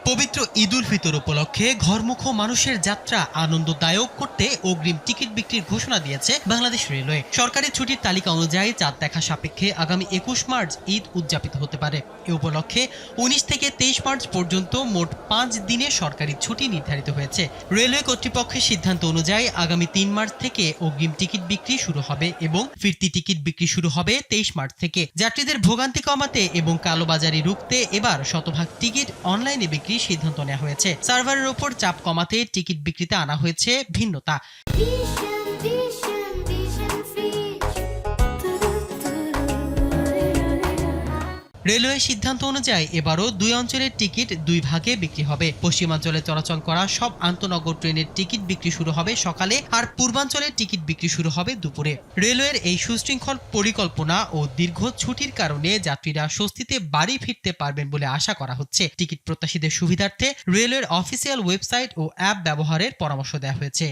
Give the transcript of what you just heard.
পবিত্র ঈদ উল ফিতর উপলক্ষে ঘরমুখ মানুষের যাত্রা আনন্দদায়ক করতে অগ্রিম টিকিট বিক্রির ঘোষণা দিয়েছে বাংলাদেশ রেলওয়ে। সরকারি ছুটির তালিকা অনুযায়ী চাঁদ দেখা সাপেক্ষে আগামী ২১ মার্চ ঈদ উদযাপিত হতে পারে। এ উপলক্ষে ১৯ থেকে ২৩ মার্চ পর্যন্ত মোট ৫ দিনের সরকারি ছুটি নির্ধারিত হয়েছে। রেলওয়ে কর্তৃপক্ষের সিদ্ধান্ত অনুযায়ী আগামী ৩ মার্চ থেকে অগ্রিম টিকিট বিক্রি শুরু হবে এবং ফিরতি টিকিট বিক্রি শুরু হবে ২৩ মার্চ থেকে। যাত্রীদের ভোগান্তি কমাতে এবং কালোবাজারি রুখতে এবার শতভাগ টিকিট অনলাইনে বিক্রির সিদ্ধান্ত নেওয়া হয়েছে। সার্ভারের ওপর চাপ কমাতে টিকিট বিক্রিতে আনা হয়েছে ভিন্নতা। রেলওয়ে সিদ্ধান্ত অনুযায়ী এবারও ২ অঞ্চলের টিকিট ২ ভাগে বিক্রি হবে। পশ্চিমাঞ্চলে চলাচল করা সব আন্তনগর ট্রেনের টিকিট বিক্রি শুরু হবে সকালে, আর পূর্বাঞ্চলের টিকিট বিক্রি শুরু হবে দুপুরে। রেলওয়ের এই সুশৃঙ্খল পরিকল্পনা ও দীর্ঘ ছুটির কারণে যাত্রীরা স্বস্তিতে বাড়ি ফিরতে পারবেন বলে আশা করা হচ্ছে। টিকিট প্রত্যাশীদের সুবিধার্থে রেলওয়ের অফিসিয়াল ওয়েবসাইট ও অ্যাপ ব্যবহারের পরামর্শ দেওয়া হয়েছে।